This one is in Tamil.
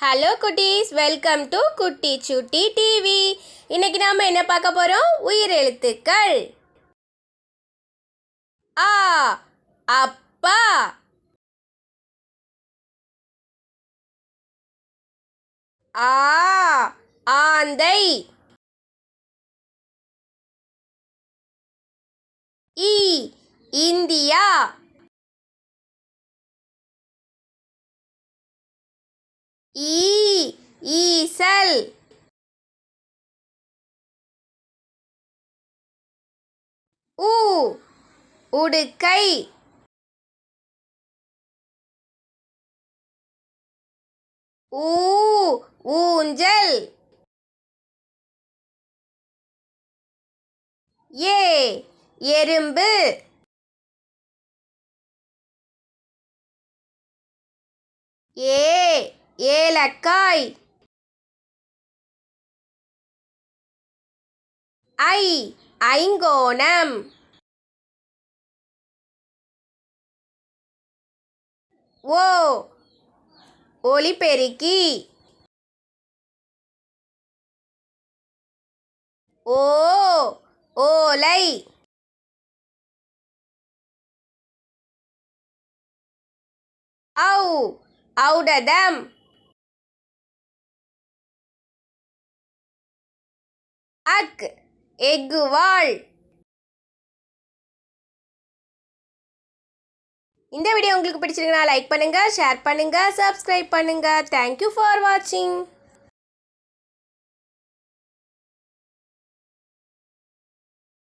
ஹலோ குட்டீஸ், வெல்கம் டு குட்டி சுட்டி டிவி. இன்னைக்கு நாம என்ன பார்க்க போறோம்? உயிரெழுத்துக்கள். ஆ அப்பா. ஆ ஆந்தை. இ இந்தியா. ஈ ஈசல். ஊ உடுக்கை. ஊ ஊஞ்சல். ஏ எறும்பு. ஏ ஏலக்காய். ஐ ஐங்கோணம். ஓ ஒலிபெருக்கி. ஓ ஓலை. ஔ ஔடதம். அக் எக்குவாள். இந்த வீடியோ உங்களுக்கு பிடிச்சிருக்குன்னா லைக் பண்ணுங்க, ஷேர் பண்ணுங்க, சப்ஸ்கிரைப் பண்ணுங்க. தேங்க்யூ ஃபார் வாட்சிங்.